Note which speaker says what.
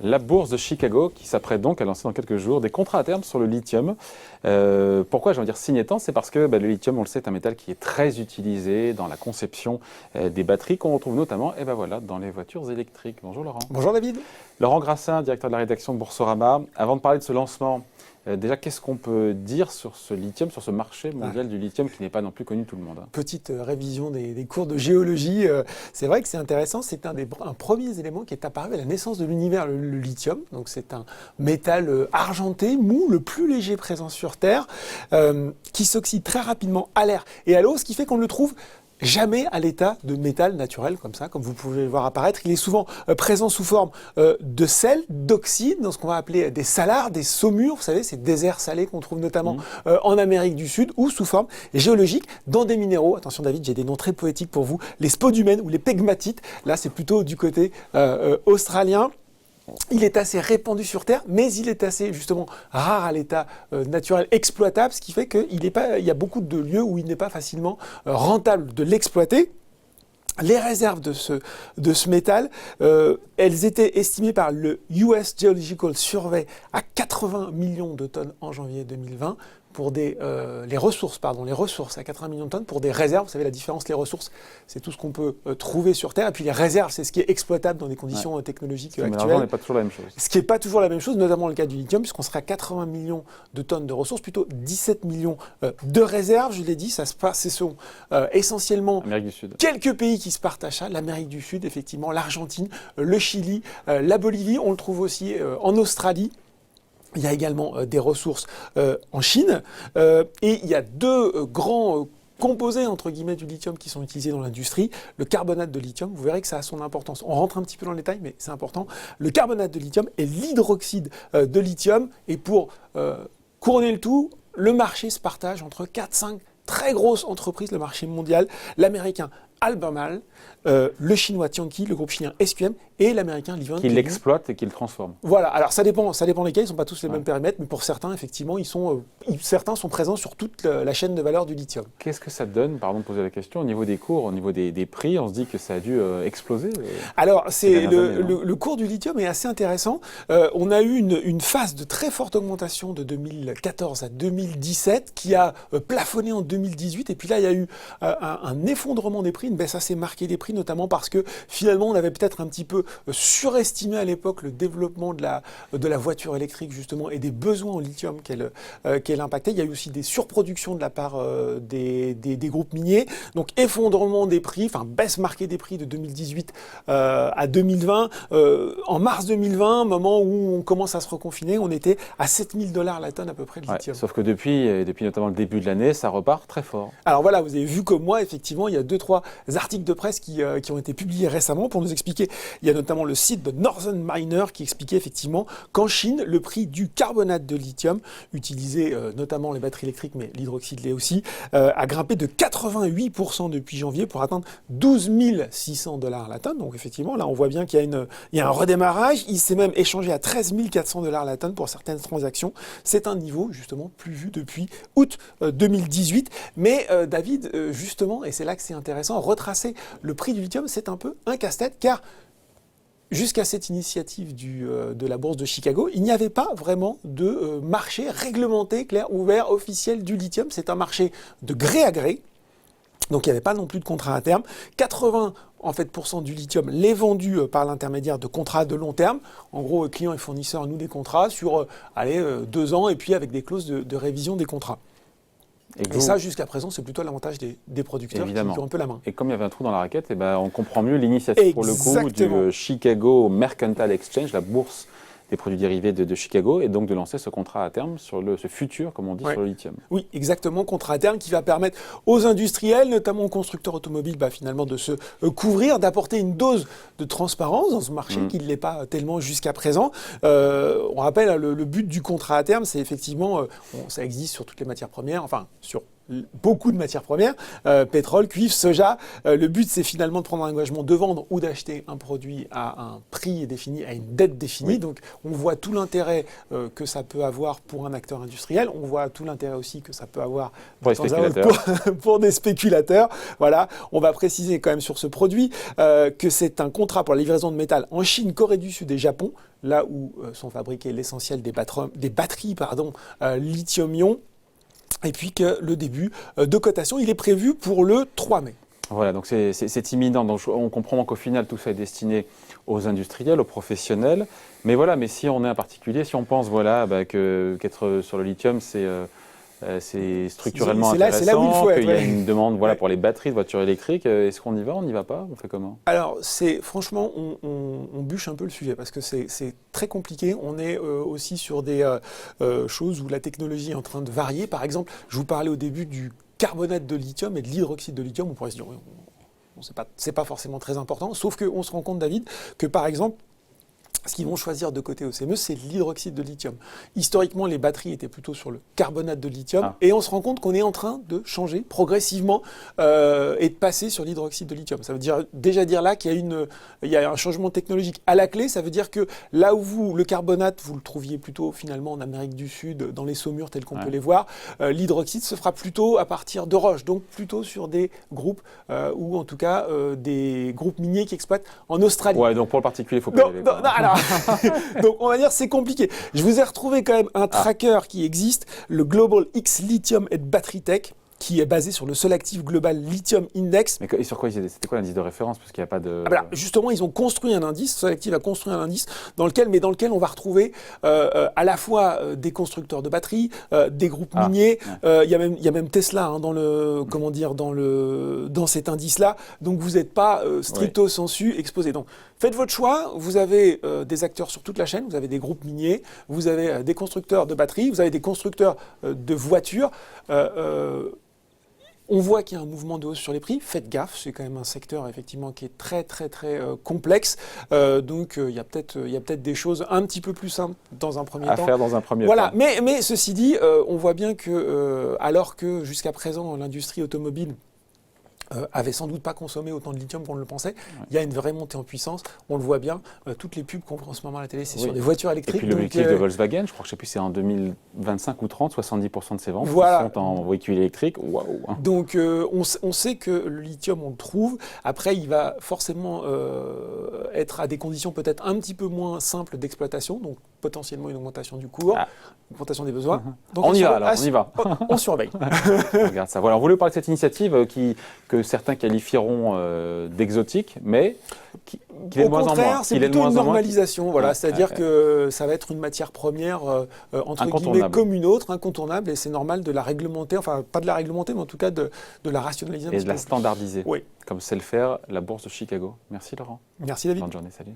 Speaker 1: La bourse de Chicago qui s'apprête donc à lancer dans quelques jours des contrats à terme sur le lithium. Pourquoi j'ai envie de dire signe étant? C'est parce que le lithium, on le sait, est un métal qui est très utilisé dans la conception des batteries qu'on retrouve notamment dans les voitures électriques. Bonjour Laurent.
Speaker 2: Bonjour David.
Speaker 1: Laurent Grassin, directeur de la rédaction de Boursorama. Avant de parler de ce lancement, déjà, qu'est-ce qu'on peut dire sur ce lithium, sur ce marché mondial du lithium qui n'est pas non plus connu de tout le monde?
Speaker 2: Petite révision des cours de géologie. C'est vrai que c'est intéressant. C'est un premier élément qui est apparu à la naissance de l'univers, le lithium. Donc c'est un métal argenté, mou, le plus léger présent sur Terre, qui s'oxyde très rapidement à l'air et à l'eau, ce qui fait qu'on le trouve jamais à l'état de métal naturel, comme ça, comme vous pouvez le voir apparaître. Il est souvent présent sous forme de sel, d'oxyde, dans ce qu'on va appeler des salars, des saumures, vous savez, ces déserts salés qu'on trouve notamment en Amérique du Sud, ou sous forme géologique dans des minéraux. Attention David, j'ai des noms très poétiques pour vous, les spodumènes ou les pegmatites. Là, c'est plutôt du côté australien. Il est assez répandu sur Terre, mais il est assez justement rare à l'état naturel exploitable, ce qui fait qu'il y a beaucoup de lieux où il n'est pas facilement rentable de l'exploiter. Les réserves de ce métal, elles étaient estimées par le US Geological Survey à 80 millions de tonnes en janvier 2020. Pour les ressources à 80 millions de tonnes pour des réserves. Vous savez la différence, les ressources, c'est tout ce qu'on peut trouver sur Terre. Et puis les réserves, c'est ce qui est exploitable dans des conditions technologiques actuelles.
Speaker 1: Mais l'argent n'est pas toujours la même chose.
Speaker 2: Ce qui n'est pas toujours la même chose, notamment le cas du lithium, puisqu'on serait à 80 millions de tonnes de ressources, plutôt 17 millions de réserves. Je l'ai dit, ce sont essentiellement quelques pays qui se partagent ça. L'Amérique du Sud, effectivement, l'Argentine, le Chili, la Bolivie. On le trouve aussi en Australie. Il y a également des ressources en Chine et il y a deux grands composés entre guillemets du lithium qui sont utilisés dans l'industrie. Le carbonate de lithium, vous verrez que ça a son importance. On rentre un petit peu dans le détail, mais c'est important. Le carbonate de lithium et l'hydroxyde de lithium. Et pour couronner le tout, le marché se partage entre 4-5 très grosses entreprises, le marché mondial, l'américain Albemarle, le chinois Tianqi, le groupe chinois SQM et l'américain Livent.
Speaker 1: Qui l'exploite et qui le transforme.
Speaker 2: Voilà, alors ça dépend lesquels, ils ne sont pas tous les mêmes périmètres, mais pour certains, effectivement, certains sont présents sur toute la chaîne de valeur du lithium.
Speaker 1: Qu'est-ce que ça donne, pardon de poser la question, au niveau des cours, au niveau des prix? On se dit que ça a dû exploser.
Speaker 2: Alors, le cours du lithium est assez intéressant. On a eu une phase de très forte augmentation de 2014 à 2017 qui a plafonné en 2018. Et puis là, il y a eu un effondrement des prix, une baisse assez marquée des prix, notamment parce que finalement, on avait peut-être un petit peu surestimé à l'époque le développement de la voiture électrique, justement, et des besoins en lithium qu'elle impactait. Il y a eu aussi des surproductions de la part des groupes miniers. Donc, effondrement des prix, baisse marquée des prix de 2018 à 2020. En mars 2020, moment où on commence à se reconfiner, on était à 7 000 $ la tonne à peu près de lithium.
Speaker 1: Sauf que depuis notamment le début de l'année, ça repart très fort.
Speaker 2: Alors voilà, vous avez vu comme moi, effectivement, il y a 2-3 articles de presse qui ont été publiés récemment pour nous expliquer. Il y a notamment le site de Northern Miner qui expliquait effectivement qu'en Chine, le prix du carbonate de lithium, utilisé notamment les batteries électriques, mais l'hydroxyde l'est aussi, a grimpé de 88% depuis janvier pour atteindre 12 600 $ la tonne. Donc effectivement, là, on voit bien qu'il y a un redémarrage. Il s'est même échangé à 13 400 $ la tonne pour certaines transactions. C'est un niveau, justement, plus vu depuis août 2018. Mais David, justement, et c'est là que c'est intéressant, retracer le prix du lithium, c'est un peu un casse-tête, car jusqu'à cette initiative de la bourse de Chicago, il n'y avait pas vraiment de marché réglementé, clair, ouvert, officiel du lithium. C'est un marché de gré à gré. Donc il n'y avait pas non plus de contrat à terme. 80% du lithium l'est vendu par l'intermédiaire de contrats de long terme. En gros, clients et fournisseurs nouent des contrats sur 2 ans et puis avec des clauses de révision des contrats. Et ça, jusqu'à présent, c'est plutôt l'avantage des producteurs qui ont un peu la main.
Speaker 1: Et comme il y avait un trou dans la raquette, on comprend mieux l'initiative pour le coup du Chicago Mercantile Exchange, la bourse des produits dérivés de Chicago, et donc de lancer ce contrat à terme sur ce futur, comme on dit, sur le lithium.
Speaker 2: Oui, exactement, contrat à terme qui va permettre aux industriels, notamment aux constructeurs automobiles, finalement de se couvrir, d'apporter une dose de transparence dans ce marché qui ne l'est pas tellement jusqu'à présent. On rappelle, le but du contrat à terme, c'est effectivement, ça existe sur toutes les matières premières, sur beaucoup de matières premières, pétrole, cuivre, soja. Le but, c'est finalement de prendre un engagement de vendre ou d'acheter un produit à un prix défini, à une dette définie. Oui. Donc, on voit tout l'intérêt que ça peut avoir pour un acteur industriel. On voit tout l'intérêt aussi que ça peut avoir pour des spéculateurs. Voilà. On va préciser quand même sur ce produit que c'est un contrat pour la livraison de métal en Chine, Corée du Sud et Japon, là où sont fabriqués l'essentiel des batteries lithium-ion. Et puis que le début de cotation, il est prévu pour le 3 mai.
Speaker 1: Voilà, donc c'est imminent. Donc on comprend qu'au final, tout ça est destiné aux industriels, aux professionnels. Mais voilà, mais si on est un particulier, si on pense qu'être sur le lithium, c'est structurellement intéressant,
Speaker 2: c'est là où il faut
Speaker 1: qu'il y a une demande pour les batteries de voitures électriques. Est-ce qu'on y va, on n'y va pas? On fait comment?
Speaker 2: Alors, franchement, on bûche un peu le sujet parce que c'est très compliqué. On est aussi sur des choses où la technologie est en train de varier. Par exemple, je vous parlais au début du carbonate de lithium et de l'hydroxyde de lithium. On pourrait se dire, c'est pas forcément très important. Sauf qu'on se rend compte, David, que par exemple, ce qu'ils vont choisir de côté au CME, c'est l'hydroxyde de lithium. Historiquement, les batteries étaient plutôt sur le carbonate de lithium. Et on se rend compte qu'on est en train de changer progressivement et de passer sur l'hydroxyde de lithium. Ça veut déjà dire là qu'il y a un changement technologique à la clé. Ça veut dire que là où le carbonate, vous le trouviez plutôt finalement en Amérique du Sud, dans les saumures tels qu'on peut les voir, l'hydroxyde se fera plutôt à partir de roches, donc plutôt sur des groupes ou en tout cas des groupes miniers qui exploitent en Australie.
Speaker 1: Ouais, donc pour le particulier, il faut pas
Speaker 2: alors, donc on va dire c'est compliqué. Je vous ai retrouvé quand même un tracker qui existe, le Global X Lithium and Battery Tech, qui est basé sur le Solactive Global Lithium Index.
Speaker 1: Mais sur quoi c'était quoi l'indice de référence? Parce qu'il n'y a pas de...
Speaker 2: justement, ils ont construit un indice, Solactive a construit un indice dans lequel on va retrouver à la fois des constructeurs de batteries, des groupes miniers. Il y a même Tesla dans cet indice-là. Donc vous n'êtes pas stricto sensu exposé. Donc faites votre choix. Vous avez des acteurs sur toute la chaîne. Vous avez des groupes miniers. Vous avez des constructeurs de batteries. Vous avez des constructeurs de voitures. On voit qu'il y a un mouvement de hausse sur les prix. Faites gaffe, c'est quand même un secteur effectivement qui est très très très complexe. Donc il y a peut-être des choses un petit peu plus simples dans un premier temps.
Speaker 1: À faire dans un premier temps.
Speaker 2: Voilà. Mais ceci dit, on voit bien que alors que jusqu'à présent l'industrie automobile avait sans doute pas consommé autant de lithium qu'on le pensait. Il y a une vraie montée en puissance. On le voit bien. Toutes les pubs qu'on voit en ce moment à la télé, c'est sur des voitures électriques.
Speaker 1: Et puis l'objectif de Volkswagen, je crois que c'est en 2025 ou 30, 70% de ses ventes sont en véhicules électriques. Waouh.
Speaker 2: Donc on sait que le lithium, on le trouve. Après, il va forcément être à des conditions peut-être un petit peu moins simples d'exploitation. Donc potentiellement une augmentation du cours, une augmentation des besoins. Donc
Speaker 1: on y va alors, on y va.
Speaker 2: On surveille.
Speaker 1: On regarde ça. Voilà, on voulait parler de cette initiative que certains qualifieront d'exotique, mais qui est de moins en moins.
Speaker 2: Au contraire, c'est plutôt une normalisation. Voilà, c'est-à-dire que ça va être une matière première entre guillemets comme une autre, incontournable, et c'est normal de la réglementer, enfin pas de la réglementer, mais en tout cas de la rationaliser.
Speaker 1: Et de la standardiser,
Speaker 2: oui.
Speaker 1: Comme sait le faire la Bourse de Chicago. Merci Laurent.
Speaker 2: Merci David.
Speaker 1: Bonne journée, salut.